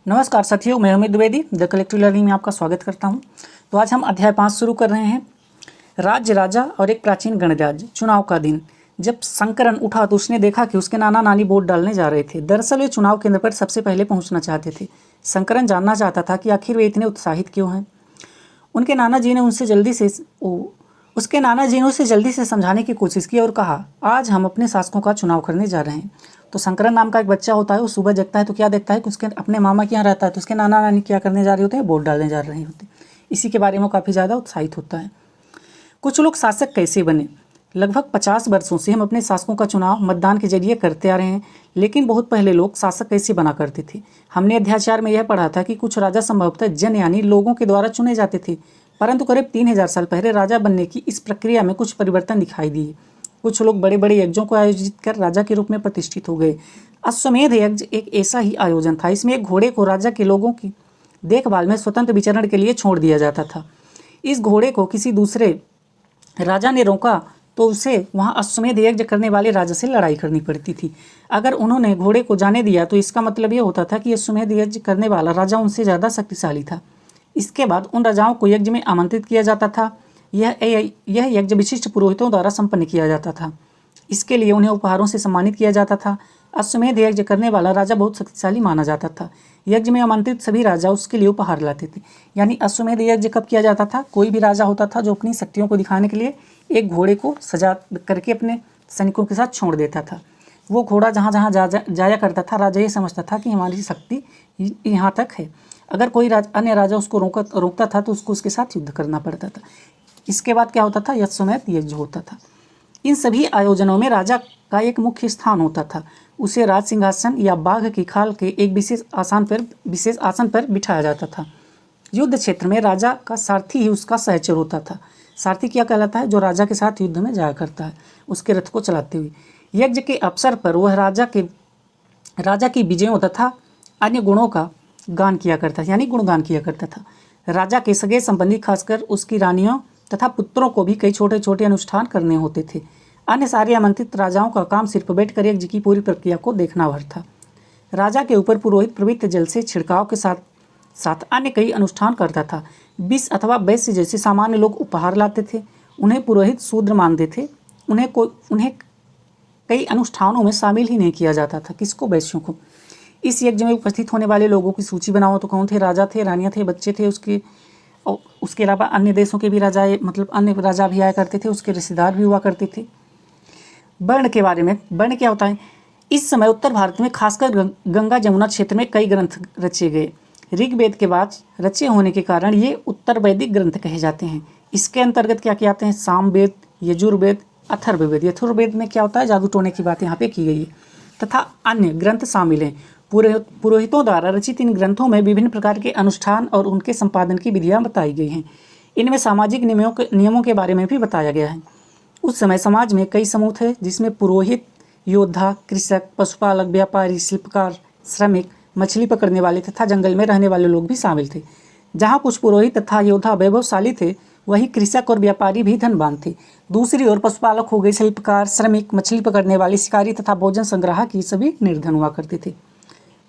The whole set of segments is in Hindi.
नमस्कार साथियों, मैं Amit Dwivedi the collective learning में आपका स्वागत करता हूं। तो आज हम अध्याय 5 शुरू कर रहे हैं। राज्य, राजा और एक प्राचीन गणराज्य। चुनाव का दिन। जब शंकरन उठा तो उसने देखा कि उसके नाना नानी वोट डालने जा रहे थे। दरअसल वे चुनाव केंद्र पर सबसे पहले पहुंचना चाहते थे। शंकरन जानना चाहता था कि आखिर वे इतने उत्साहित क्यों हैं। उसके नाना जी ने उसे जल्दी से समझाने की कोशिश की और कहा, आज हम अपने शासकों का चुनाव करने जा रहे हैं। तो शंकरन नाम का एक बच्चा होता है, वो सुबह जगता है तो क्या देखता है कि उसके अपने मामा के यहाँ रहता है, तो उसके नाना नानी क्या करने जा रहे होते हैं, वोट डालने जा रहे होते हैं। इसी के बारे में काफ़ी ज़्यादा उत्साहित होता है। कुछ लोग शासक कैसे बने। लगभग 50 वर्षों से हम अपने शासकों का चुनाव मतदान के जरिए करते आ रहे हैं, लेकिन बहुत पहले लोग शासक कैसे बना करते थे। हमने अध्याय 4 में यह पढ़ा था कि कुछ राजा संभवतः जन यानी लोगों के द्वारा चुने जाते थे, परंतु करीब 3000 साल पहले राजा बनने की इस प्रक्रिया में कुछ परिवर्तन दिखाई दिए। कुछ लोग बड़े बड़े यज्ञों को आयोजित कर राजा के रूप में प्रतिष्ठित हो गए। अश्वमेध यज्ञ एक ऐसा ही आयोजन था। इसमें एक घोड़े को राजा के लोगों की देखभाल में स्वतंत्र विचरण के लिए छोड़ दिया जाता था। इस घोड़े को किसी दूसरे राजा ने रोका तो उसे वहाँ अश्वमेध यज्ञ करने वाले राजा से लड़ाई करनी पड़ती थी। अगर उन्होंने घोड़े को जाने दिया तो इसका मतलब ये होता था कि अश्वमेध यज्ञ करने वाला राजा उनसे ज़्यादा शक्तिशाली था। इसके बाद उन राजाओं को यज्ञ में आमंत्रित किया जाता था। यह यज्ञ विशिष्ट पुरोहितों द्वारा संपन्न किया जाता था। इसके लिए उन्हें उपहारों से सम्मानित किया जाता था। अश्वमेध यज्ञ करने वाला राजा बहुत शक्तिशाली माना जाता था। यज्ञ में आमंत्रित सभी राजा उसके लिए उपहार लाते थे। यानी अश्वमेध यज्ञ कब किया जाता था? कोई भी राजा होता था जो अपनी शक्तियों को दिखाने के लिए एक घोड़े को सजा करके अपने सैनिकों के साथ छोड़ देता था। वो घोड़ा जहाँ जहाँ जाया करता था, राजा ये समझता था कि हमारी शक्ति यहाँ तक है। अगर कोई अन्य राजा उसको रोकता था तो उसको उसके साथ युद्ध करना पड़ता था। इसके बाद क्या होता था? अश्वमेध यज्ञ होता था। इन सभी आयोजनों में राजा का एक मुख्य स्थान होता था। उसे राज सिंहासन या बाघ की खाल के एक विशेष आसन पर बिठाया जाता था। युद्ध क्षेत्र में राजा का सारथी ही उसका सहचर होता था। सारथी क्या कहलाता है? जो राजा के साथ युद्ध में जाया करता है, उसके रथ को चलाते हुए। यज्ञ के अवसर पर वह राजा की विजयों तथा अन्य गुणों का गान किया करता था, यानी गुणगान किया करता था। राजा के सगे संबंधी, खासकर उसकी रानियों तथा पुत्रों को भी कई छोटे छोटे अनुष्ठान करने होते थे। अन्य सारे आमंत्रित राजाओं का काम सिर्फ बैठकर यज्ञ की पूरी प्रक्रिया को देखना भर था। राजा के ऊपर पुरोहित पवित्र जल से छिड़काव के साथ साथ अन्य कई अनुष्ठान करता था। विष अथवा वैश्य जैसे सामान्य लोग उपहार लाते थे। उन्हें पुरोहित शूद्र मानते थे। उन्हें कई अनुष्ठानों में शामिल ही नहीं किया जाता था। किसको? वैश्यों को। इस यज्ञ में उपस्थित होने वाले लोगों की सूची बनाओ तो कौन थे? राजा थे, रानियाँ थे, बच्चे थे, उसके अलावा अन्य देशों के भी राजा, मतलब अन्य राजा भी आया करते थे, उसके रिश्तेदार भी हुआ करते थे। वर्ण के बारे में, वर्ण क्या होता है? इस समय उत्तर भारत में खासकर गंगा यमुना क्षेत्र में कई ग्रंथ रचे गए। ऋग्वेद के बाद रचे होने के कारण ये उत्तर वैदिक ग्रंथ कहे जाते हैं। इसके अंतर्गत क्या क्या आते हैं? सामवेद, यजुर्वेद, अथर्ववेद। यजुर्वेद में क्या होता है? जादू टोने की बात यहाँ पे की गई है, तथा अन्य ग्रंथ शामिल हैं। पुरोहितों द्वारा रचित इन ग्रंथों में विभिन्न प्रकार के अनुष्ठान और उनके संपादन की विधियाँ बताई गई हैं। इनमें सामाजिक नियमों के बारे में भी बताया गया है। उस समय समाज में कई समूह थे, जिसमें पुरोहित, योद्धा, कृषक, पशुपालक, व्यापारी, शिल्पकार, श्रमिक, मछली पकड़ने वाले तथा जंगल में रहने वाले लोग भी शामिल थे। जहाँ कुछ पुरोहित तथा योद्धा वैभवशाली थे, वहीं कृषक और व्यापारी भी धनवान थे। दूसरी ओर पशुपालक हो गए, शिल्पकार, श्रमिक, मछली पकड़ने वाले, शिकारी तथा भोजन संग्राहक ही सभी निर्धन हुआ करते थे।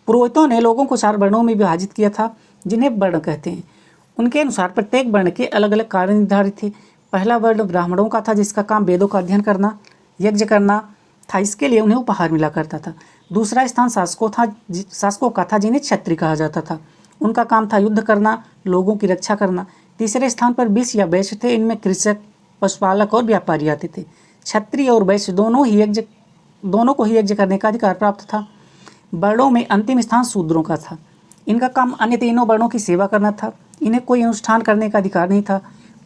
पुरोहितों ने लोगों को 4 वर्णों में विभाजित किया था, जिन्हें वर्ण कहते हैं। उनके अनुसार प्रत्येक वर्ण के अलग अलग कार्य निर्धारित थे। पहला वर्ण ब्राह्मणों का था, जिसका काम वेदों का अध्ययन करना, यज्ञ करना था। इसके लिए उन्हें उपहार मिला करता था। दूसरा स्थान शासकों का था, जिन्हें क्षत्रिय कहा जाता था। उनका काम था युद्ध करना, लोगों की रक्षा करना। तीसरे स्थान पर विष या वैश्य थे। इनमें कृषक, पशुपालक और व्यापारी आते थे। क्षत्रिय और वैश्य दोनों को ही यज्ञ करने का अधिकार प्राप्त था। वर्णों में अंतिम स्थान शूद्रों का था। इनका काम अन्य तीनों वर्णों की सेवा करना था। इन्हें कोई अनुष्ठान करने का अधिकार नहीं था।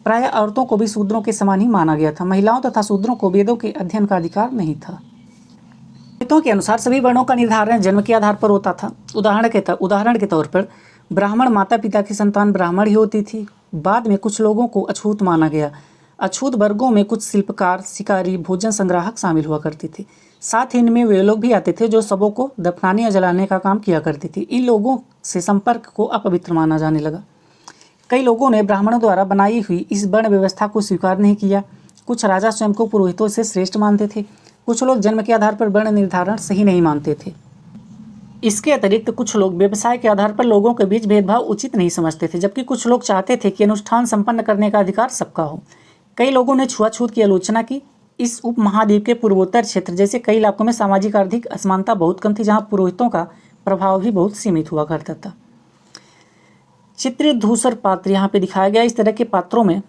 प्रायः औरतों को भी शूद्रों के समान ही माना गया था। महिलाओं तथा शूद्रों को वेदों के अध्ययन का अधिकार नहीं था। पुरोहितों के अनुसार सभी वर्णों का निर्धारण जन्म के आधार पर होता था। उदाहरण के तौर पर ब्राह्मण माता पिता की संतान ब्राह्मण ही होती थी। बाद में कुछ लोगों को अछूत माना गया। अछूत वर्गों में कुछ शिल्पकार, शिकारी, भोजन संग्राहक शामिल हुआ करते थे। साथ ही इनमें वे लोग भी आते थे जो शवों को दफनाने या जलाने का काम किया करते थे। इन लोगों से संपर्क को अपवित्र माना जाने लगा। कई लोगों ने ब्राह्मणों द्वारा बनाई हुई इस वर्ण व्यवस्था को स्वीकार नहीं किया। कुछ राजा स्वयं को पुरोहितों से श्रेष्ठ मानते थे। कुछ लोग जन्म के आधार पर वर्ण निर्धारण सही नहीं मानते थे। इसके अतिरिक्त कुछ लोग व्यवसाय के आधार पर लोगों के बीच भेदभाव उचित नहीं समझते थे, जबकि कुछ लोग चाहते थे कि अनुष्ठान संपन्न करने का अधिकार सबका हो। कई लोगों ने छुआछूत की आलोचना की। इस उपमहाद्वीप के पूर्वोत्तर क्षेत्र जैसे कई इलाकों में सामाजिक आर्थिक असमानता बहुत कम थी, जहाँ पुरोहितों का प्रभाव भी बहुत सीमित हुआ करता था। चित्रित धूसर पात्र यहाँ पे दिखाया गया। इस तरह के पात्रों में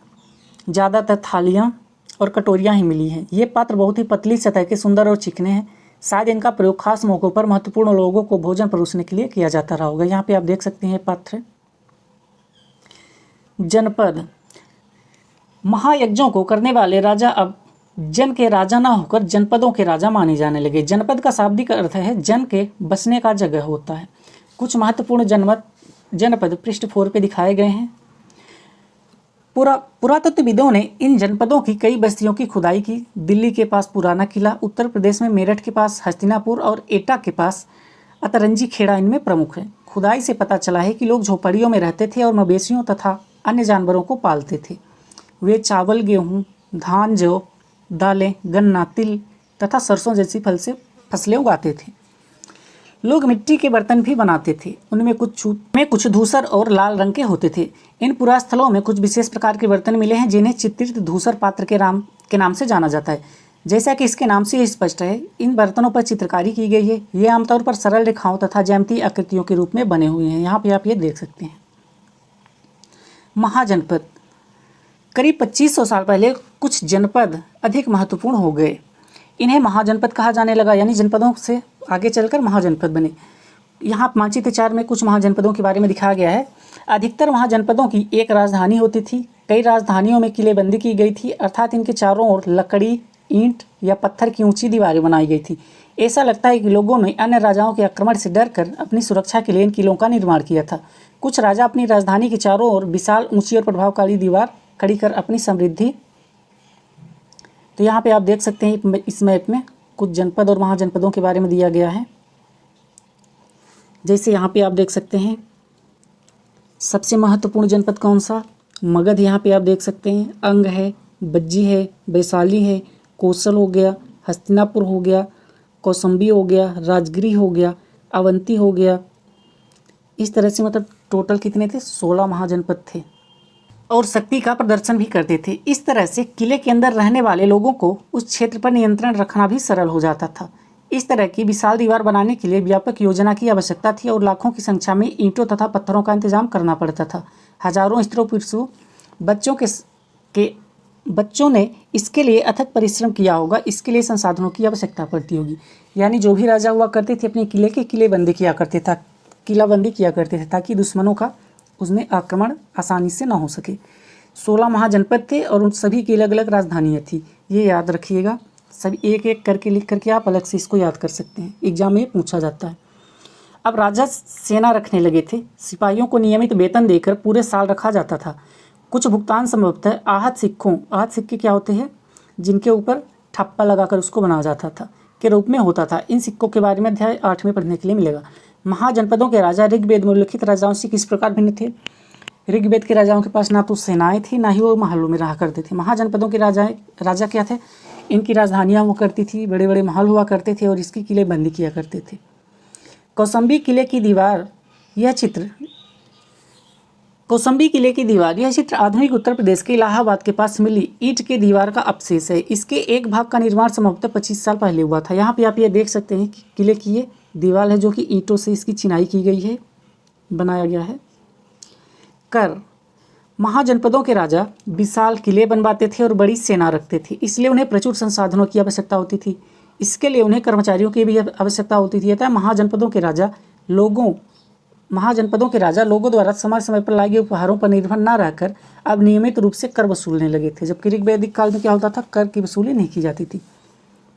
ज़्यादातर थालियाँ और कटोरियाँ ही मिली हैं। ये पात्र बहुत ही पतली सतह के, सुंदर और चिकने हैं। शायद इनका प्रयोग खास मौक़ों पर महत्वपूर्ण लोगों को भोजन परोसने के लिए किया जाता रहा होगा। यहाँ पे आप देख सकते हैं पात्र। जनपद। महायज्ञों को करने वाले राजा अब जन के राजा ना होकर जनपदों के राजा माने जाने लगे। जनपद का शाब्दिक अर्थ है जन के बसने का जगह होता है। कुछ महत्वपूर्ण जनपद पृष्ठ 4 पे दिखाए गए हैं। पुरातत्वविदों ने इन जनपदों की कई बस्तियों की खुदाई की। दिल्ली के पास पुराना किला, उत्तर प्रदेश में मेरठ के पास हस्तिनापुर और एटा के पास अतरंजी खेड़ा इनमें प्रमुख है। खुदाई से पता चला है कि लोग झोपड़ियों में रहते थे और मवेशियों तथा अन्य जानवरों को पालते थे। वे चावल, गेहूँ, धान, जौ, दालें, गन्ना, तिल तथा सरसों जैसी फसलें उगाते थे। लोग मिट्टी के बर्तन भी बनाते थे। उनमें कुछ धूसर और लाल रंग के होते थे। इन पुरास्थलों में कुछ विशेष प्रकार के बर्तन मिले हैं जिन्हें चित्रित धूसर पात्र के नाम से जाना जाता है। जैसा कि इसके नाम से स्पष्ट है, इन बर्तनों पर चित्रकारी की गई है। ये आमतौर पर सरल रेखाओं तथा ज्यामितीय आकृतियों के रूप में बने हुए हैं। यहाँ पे आप ये देख सकते हैं। महाजनपद। करीब 2500 साल पहले कुछ जनपद अधिक महत्वपूर्ण हो गए। इन्हें महाजनपद कहा जाने लगा, यानी जनपदों से आगे चलकर महाजनपद बने। यहाँ मानचित्र 4 में कुछ महाजनपदों के बारे में दिखाया गया है। अधिकतर महाजनपदों की एक राजधानी होती थी। कई राजधानियों में किलेबंदी की गई थी, अर्थात इनके चारों ओर लकड़ी, ईंट या पत्थर की ऊंची दीवारें बनाई गई थी। ऐसा लगता है कि लोगों ने अन्य राजाओं के आक्रमण से डरकर अपनी सुरक्षा के लिए इन किलों का निर्माण किया था। कुछ राजा अपनी राजधानी के चारों ओर विशाल, ऊंची और प्रभावशाली दीवार खड़ी कर अपनी समृद्धि। तो यहाँ पे आप देख सकते हैं इस मैप में कुछ जनपद और महाजनपदों के बारे में दिया गया है। जैसे यहाँ पे आप देख सकते हैं सबसे महत्वपूर्ण जनपद कौन सा, मगध। यहाँ पे आप देख सकते हैं अंग है, बज्जी है, वैशाली है, कौशल हो गया, हस्तिनापुर हो गया, कौसंबी हो गया, राजगिरी हो गया, अवंती हो गया। इस तरह से मतलब टोटल कितने थे, 16 महाजनपद थे और शक्ति का प्रदर्शन भी करते थे। इस तरह से किले के अंदर रहने वाले लोगों को उस क्षेत्र पर नियंत्रण रखना भी सरल हो जाता था। इस तरह की विशाल दीवार बनाने के लिए व्यापक योजना की आवश्यकता थी और लाखों की संख्या में ईंटों तथा पत्थरों का इंतजाम करना पड़ता था। हजारों स्त्रों पुरुषों बच्चों ने इसके लिए अथक परिश्रम किया होगा। इसके लिए संसाधनों की आवश्यकता पड़ती होगी। यानी जो भी राजा हुआ करते थे अपने किले के किलेबंदी किया करते थे ताकि दुश्मनों का उसमें आक्रमण आसानी से ना हो सके। 16 महाजनपद थे और उन सभी की अलग अलग राजधानियाँ थी। ये याद रखिएगा, सभी एक एक करके लिख करके आप अलग से इसको याद कर सकते हैं, एग्जाम में पूछा जाता है। अब राजा सेना रखने लगे थे। सिपाहियों को नियमित वेतन देकर पूरे साल रखा जाता था। कुछ भुगतान संभवतः आहत सिक्के क्या होते हैं, जिनके ऊपर ठप्पा लगाकर उसको बनाया जाता था, के रूप में होता था। इन सिक्कों के बारे में अध्याय 8 में पढ़ने के लिए मिलेगा। महाजनपदों के राजा ऋग्वेद में उल्लिखित राजाओं से किस प्रकार भिन्न थे। ऋग्वेद के राजाओं के पास ना तो सेनाएं थी, ना ही वो महलों में रहा करते थे। महाजनपदों के राजा क्या थे, इनकी राजधानियां हुआ करती थी, बड़े बड़े महल हुआ करते थे और इसकी किलेबंदी किया करते थे। कौसंबी किले की दीवार, यह चित्र आधुनिक उत्तर प्रदेश के इलाहाबाद के पास मिली ईंट की दीवार का अवशेष है। इसके एक भाग का निर्माण संभवतः 25 साल पहले हुआ था। यहाँ पे आप ये देख सकते हैं कि किले की ये दीवार है जो कि ईंटों से इसकी चिनाई की गई है, बनाया गया है। कर। महाजनपदों के राजा विशाल किले बनवाते थे और बड़ी सेना रखते थे, इसलिए उन्हें प्रचुर संसाधनों की आवश्यकता होती थी। इसके लिए उन्हें कर्मचारियों की भी आवश्यकता होती थी। अतः महाजनपदों के राजा लोगों द्वारा समय समय पर लाए गए उपहारों पर निर्भर न रहकर अब नियमित रूप से कर वसूलने लगे थे, जबकि ऋग्वैदिक काल में क्या होता था, कर की वसूली नहीं की जाती थी।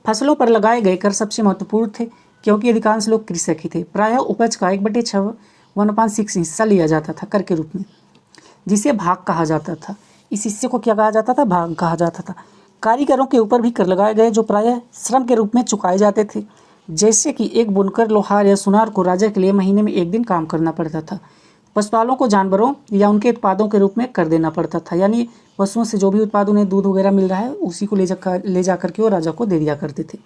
फसलों पर लगाए गए कर सबसे महत्वपूर्ण थे क्योंकि अधिकांश लोग कृषक ही थे। प्रायः उपज का 1/6 1/6 हिस्सा लिया जाता था कर के रूप में, जिसे भाग कहा जाता था। इस हिस्से को क्या कहा जाता था, भाग कहा जाता था। कारीगरों के ऊपर भी कर लगाए गए जो प्रायः श्रम के रूप में चुकाए जाते थे, जैसे कि एक बुनकर, लोहार या सुनार को राजा के लिए महीने में 1 दिन काम करना पड़ता था। पशुपालकों को जानवरों या उनके उत्पादों के रूप में कर देना पड़ता था, यानी पशुओं से जो भी उत्पाद उन्हें दूध वगैरह मिल रहा है उसी को ले जा करके वो राजा को दे दिया करते थे।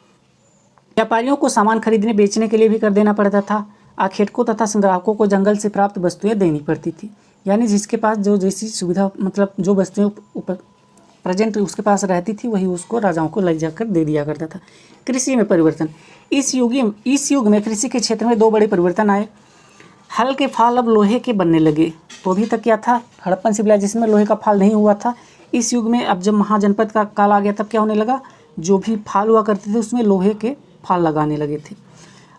व्यापारियों को सामान खरीदने बेचने के लिए भी कर देना पड़ता था। आखेटकों तथा संग्राहकों को जंगल से प्राप्त वस्तुएं देनी पड़ती थी। यानी जिसके पास जो जैसी सुविधा मतलब जो वस्तुएं प्रेजेंट उसके पास रहती थी वही उसको राजाओं को ले जाकर दे दिया करता था। कृषि में परिवर्तन। इस युग में कृषि के क्षेत्र में 2 बड़े परिवर्तन आए। हल के फाल अब लोहे के बनने लगे। तो अभी तक क्या था, हड़प्पन सिविलाइजेशन में लोहे का फाल नहीं हुआ था। इस युग में अब जब महाजनपद का काल आ गया तब क्या होने लगा, जो भी फाल हुआ करते थे उसमें लोहे के फाल लगाने लगे थे।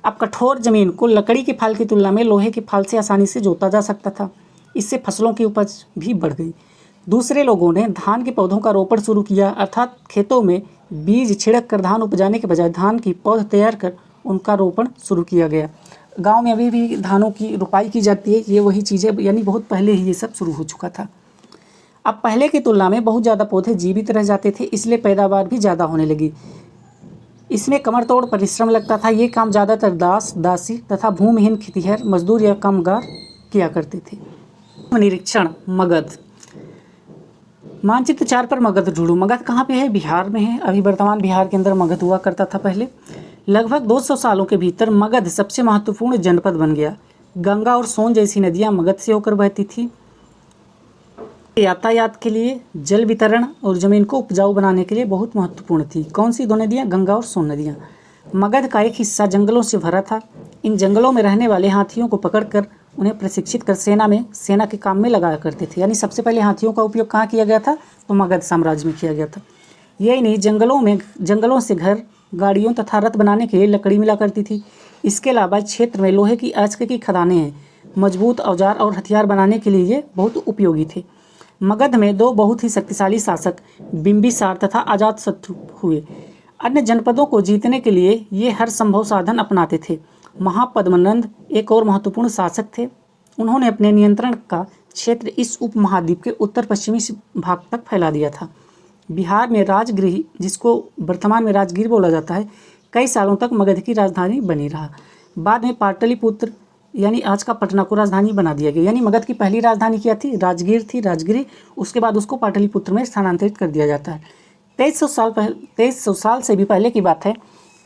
अब कठोर जमीन को लकड़ी के फाल की तुलना में लोहे के फाल से आसानी से जोता जा सकता था। इससे फसलों की उपज भी बढ़ गई। दूसरे लोगों ने धान के पौधों का रोपण शुरू किया, अर्थात खेतों में बीज छिड़क कर धान उपजाने के बजाय धान की पौध तैयार कर उनका रोपण शुरू किया गया। गांव में अभी भी धानों की रोपाई की जाती है। ये वही चीज़ें यानी बहुत पहले ही ये सब शुरू हो चुका था। अब पहले की तुलना में बहुत ज़्यादा पौधे जीवित रह जाते थे, इसलिए पैदावार भी ज़्यादा होने लगी। इसमें कमर तोड़ परिश्रम लगता था। ये काम ज़्यादातर दास, दासी तथा भूमिहीन खेतिहर मजदूर या कामगार किया करते थे। निरीक्षण। मगध। मानचित्र 4 पर मगध ढूंढो। मगध कहाँ पे है? बिहार में है। अभी वर्तमान बिहार के अंदर मगध हुआ करता था पहले। लगभग 200 सालों के भीतर मगध सबसे महत्वपूर्ण जनपद बन गया। गंगा और सोन जैसी नदियाँ मगध से होकर बहती थी। यातायात के लिए, जल वितरण और ज़मीन को उपजाऊ बनाने के लिए बहुत महत्वपूर्ण थी। कौन सी 2 नदियाँ? गंगा और सोन नदियाँ। मगध का एक हिस्सा जंगलों से भरा था। इन जंगलों में रहने वाले हाथियों को पकड़कर उन्हें प्रशिक्षित कर सेना के काम में लगाया करते थे। यानी सबसे पहले हाथियों का उपयोग कहाँ किया गया था? तो मगध साम्राज्य में किया गया था। यही नहीं, जंगलों से घर, गाड़ियों तथा रथ बनाने के लिए लकड़ी मिला करती थी। इसके अलावा क्षेत्र में लोहे की अयस्क की खदानें हैं। मजबूत औजार और हथियार बनाने के लिए ये बहुत उपयोगी थे। मगध में 2 बहुत ही शक्तिशाली शासक बिंबिसार तथा अजातशत्रु हुए। अन्य जनपदों को जीतने के लिए ये हर संभव साधन अपनाते थे। महापद्मनंद एक और महत्वपूर्ण शासक थे। उन्होंने अपने नियंत्रण का क्षेत्र इस उपमहाद्वीप के उत्तर पश्चिमी भाग तक फैला दिया था। बिहार में राजगृह, जिसको वर्तमान में राजगीर बोला जाता है, कई सालों तक मगध की राजधानी बनी रहा। बाद में पाटलिपुत्र यानी आज का पटना को राजधानी बना दिया गया। यानी मगध की पहली राजधानी क्या थी? राजगीर थी, राजगिरी। उसके बाद उसको पाटलिपुत्र में स्थानांतरित कर दिया जाता है। 2300 साल से भी पहले की बात है।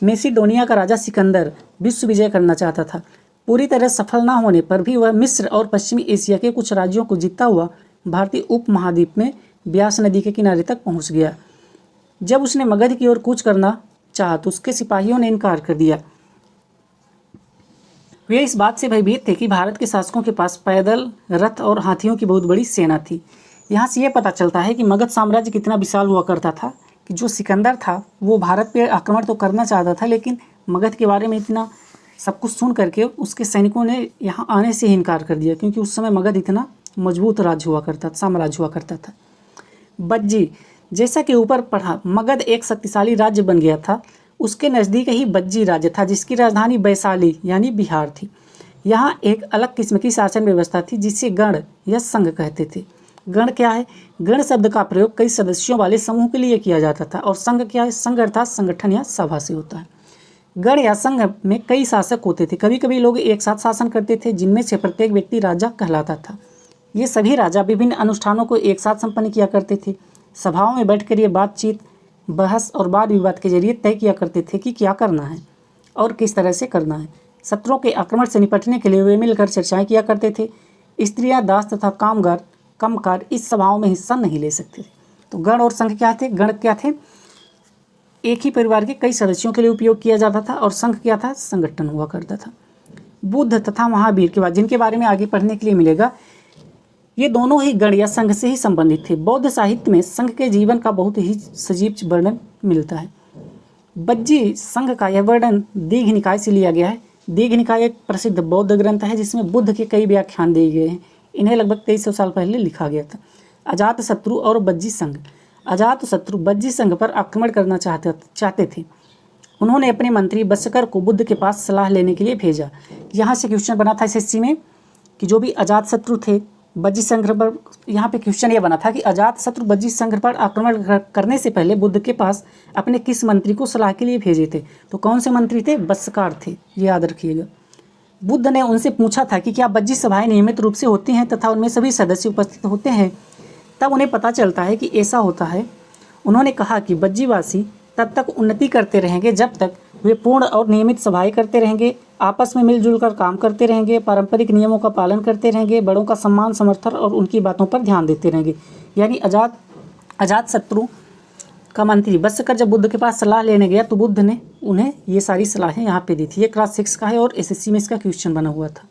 मेसिडोनिया का राजा सिकंदर विश्व विजय करना चाहता था। पूरी तरह सफल ना होने पर भी वह मिस्र और पश्चिमी एशिया के कुछ राज्यों को जीतता हुआ भारतीय उपमहाद्वीप में ब्यास नदी के किनारे तक पहुंच गया। जब उसने मगध की ओर कूच करना चाहा तो उसके सिपाहियों ने इनकार कर दिया। वे इस बात से भयभीत थे कि भारत के शासकों के पास पैदल, रथ और हाथियों की बहुत बड़ी सेना थी। यहाँ से ये पता चलता है कि मगध साम्राज्य कितना विशाल हुआ करता था कि जो सिकंदर था वो भारत पे आक्रमण तो करना चाहता था, लेकिन मगध के बारे में इतना सब कुछ सुन करके उसके सैनिकों ने यहाँ आने से ही इनकार कर दिया, क्योंकि उस समय मगध इतना मजबूत राज्य हुआ करता था, साम्राज्य हुआ करता था। बज्जी, जैसा कि ऊपर पढ़ा, मगध एक शक्तिशाली राज्य बन गया था। उसके नज़दीक ही बज्जी राज्य था, जिसकी राजधानी वैशाली यानी बिहार थी। यहाँ एक अलग किस्म की शासन व्यवस्था थी जिसे गण या संघ कहते थे। गण क्या है? गण शब्द का प्रयोग कई सदस्यों वाले समूह के लिए किया जाता था। और संघ क्या है? संघ अर्थात संगठन या सभा से होता है। गण या संघ में कई शासक होते थे। कभी कभी लोग एक साथ शासन करते थे, जिनमें से प्रत्येक व्यक्ति राजा कहलाता था। ये सभी राजा विभिन्न अनुष्ठानों को एक साथ संपन्न किया करते थे। सभाओं में बैठकर ये बातचीत, बहस और वाद विवाद के जरिए तय किया करते थे कि क्या करना है और किस तरह से करना है। शत्रुओं के आक्रमण से निपटने के लिए वे मिलकर चर्चाएं किया करते थे। स्त्रियां, दास तथा कामगार इस सभाओं में हिस्सा नहीं ले सकते थे। तो गण और संघ क्या थे? गण क्या थे? एक ही परिवार के कई सदस्यों के लिए उपयोग किया जाता था। और संघ क्या था? संगठन हुआ करता था। बुद्ध तथा महावीर के बाद, जिनके बारे में आगे पढ़ने के लिए मिलेगा, ये दोनों ही गण या संघ से ही संबंधित थे। बौद्ध साहित्य में संघ के जीवन का बहुत ही सजीव वर्णन मिलता है। बज्जी संघ का यह वर्णन दीघ निकाय से लिया गया है। दीघ निकाय एक प्रसिद्ध बौद्ध ग्रंथ है जिसमें बुद्ध के कई व्याख्यान दिए गए हैं। इन्हें लगभग 2300 साल पहले लिखा गया था। अजातशत्रु और बज्जी संघ। अजातशत्रु बज्जी संघ पर आक्रमण करना चाहते थे। उन्होंने अपने मंत्री बस्कर को बुद्ध के पास सलाह लेने के लिए भेजा। यहाँ से क्वेश्चन बना था एसएससी में कि जो भी अजातशत्रु थे बज्जी संघ पर, यहाँ पे क्वेश्चन ये बना था कि अजातशत्रु बज्जी संघ पर आक्रमण करने से पहले बुद्ध के पास अपने किस मंत्री को सलाह के लिए भेजे थे? तो कौन से मंत्री थे? बस्कार थे, ये याद रखिएगा। बुद्ध ने उनसे पूछा था कि क्या बज्जी सभाएं नियमित रूप से होती हैं तथा उनमें सभी सदस्य उपस्थित होते हैं? तब उन्हें पता चलता है कि ऐसा होता है। उन्होंने कहा कि बज्जीवासी तब तक उन्नति करते रहेंगे जब तक वे पूर्ण और नियमित सभाएं करते रहेंगे। आपस में मिलजुल कर काम करते रहेंगे, पारंपरिक नियमों का पालन करते रहेंगे, बड़ों का सम्मान समर्थन और उनकी बातों पर ध्यान देते रहेंगे। यानी अजातशत्रु का मंत्री बत्सकर जब बुद्ध के पास सलाह लेने गया तो बुद्ध ने उन्हें ये सारी सलाहें यहाँ पे दी थी। ये क्लास 6 का है और एसएससी में इसका क्वेश्चन बना हुआ था।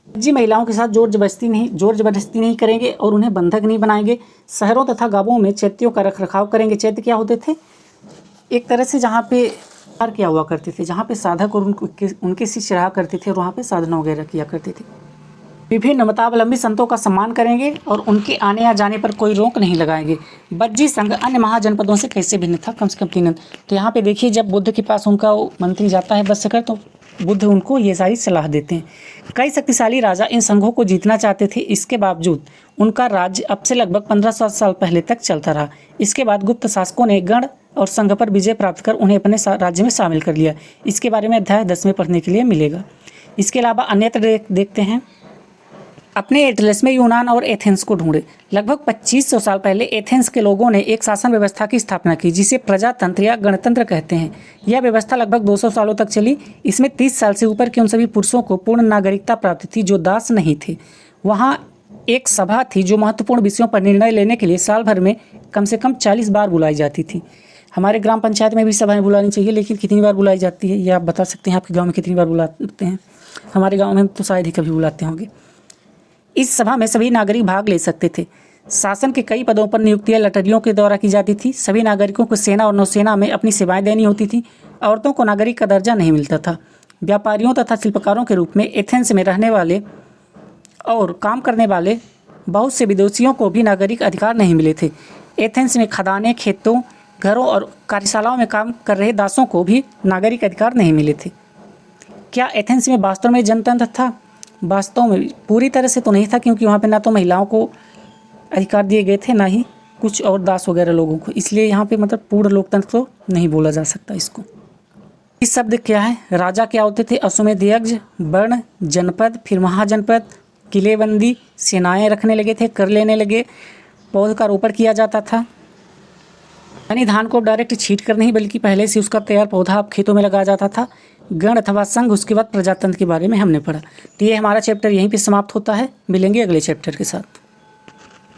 जी, महिलाओं के साथ जोर जबरदस्ती नहीं करेंगे और उन्हें बंधक नहीं बनाएंगे। शहरों तथा गांवों में चैत्यों का रखरखाव करेंगे। चैत्य क्या होते थे? एक तरह से जहाँ पे क्या हुआ करते थे, जहाँ पे साधक और उनके शिष्य रहा करते थे और वहाँ पे साधना वगैरह किया करते थे। विभिन्न मतावलंबी संतों का सम्मान करेंगे और उनके आने या जाने पर कोई रोक नहीं लगाएंगे। बज्जी संघ अन्य महाजनपदों से कैसे भिन्न था? कम से कम 3। तो यहाँ पे देखिए, जब बुद्ध के पास उनका मंत्री जाता है बत्सकर, तो बुद्ध उनको ये सारी सलाह देते हैं। कई शक्तिशाली राजा इन संघों को जीतना चाहते थे। इसके बावजूद उनका राज्य अब से लगभग 1500 साल पहले तक चलता रहा। इसके बाद गुप्त शासकों ने गण और संघ पर विजय प्राप्त कर उन्हें अपने राज्य में शामिल कर लिया। इसके बारे में अध्याय 10 में पढ़ने के लिए मिलेगा। इसके अलावा अन्यत्र देखते हैं। अपने एटलस में यूनान और एथेंस को ढूंढे। लगभग 2500 साल पहले एथेंस के लोगों ने एक शासन व्यवस्था की स्थापना की जिसे प्रजातंत्र या गणतंत्र कहते हैं। यह व्यवस्था लगभग 200 सालों तक चली। इसमें 30 साल से ऊपर के उन सभी पुरुषों को पूर्ण नागरिकता प्राप्त थी जो दास नहीं थे। वहाँ एक सभा थी जो महत्वपूर्ण विषयों पर निर्णय लेने के लिए साल भर में कम से कम 40 बार बुलाई जाती थी। हमारे ग्राम पंचायत में भी सभाएं बुलानी चाहिए, लेकिन कितनी बार बुलाई जाती है ये आप बता सकते हैं? आपके गाँव में कितनी बार बुलाते हैं? हमारे गाँव में तो शायद ही कभी बुलाते होंगे। इस सभा में सभी नागरिक भाग ले सकते थे। शासन के कई पदों पर नियुक्तियां लटरियों के द्वारा की जाती थी। सभी नागरिकों को सेना और नौसेना में अपनी सेवाएं देनी होती थी। औरतों को नागरिक का दर्जा नहीं मिलता था। व्यापारियों तथा शिल्पकारों के रूप में एथेंस में रहने वाले और काम करने वाले बहुत से विदेशियों को भी नागरिक अधिकार नहीं मिले थे। एथेंस में खदानें, खेतों, घरों और कार्यशालाओं में काम कर रहे दासों को भी नागरिक अधिकार नहीं मिले थे। क्या एथेंस में वास्तव में जनतंत्र था? वास्तव में पूरी तरह से तो नहीं था, क्योंकि वहाँ पे ना तो महिलाओं को अधिकार दिए गए थे, ना ही कुछ और दास वगैरह लोगों को। इसलिए यहाँ पे मतलब पूर्ण लोकतंत्र तो नहीं बोला जा सकता इसको। इस शब्द क्या है? राजा क्या होते थे? अश्वमेध यज्ञ, वर्ण, जनपद, फिर महाजनपद, किलेबंदी, सेनाएं रखने लगे थे, कर लेने लगे, पौध का रोपण किया जाता था। यानी धान को डायरेक्ट छींट कर नहीं, बल्कि पहले से उसका तैयार पौधा खेतों में लगाया जाता था। गण अथवा संघ, उसके बाद प्रजातंत्र के बारे में हमने पढ़ा। तो ये हमारा चैप्टर यहीं पे समाप्त होता है। मिलेंगे अगले चैप्टर के साथ।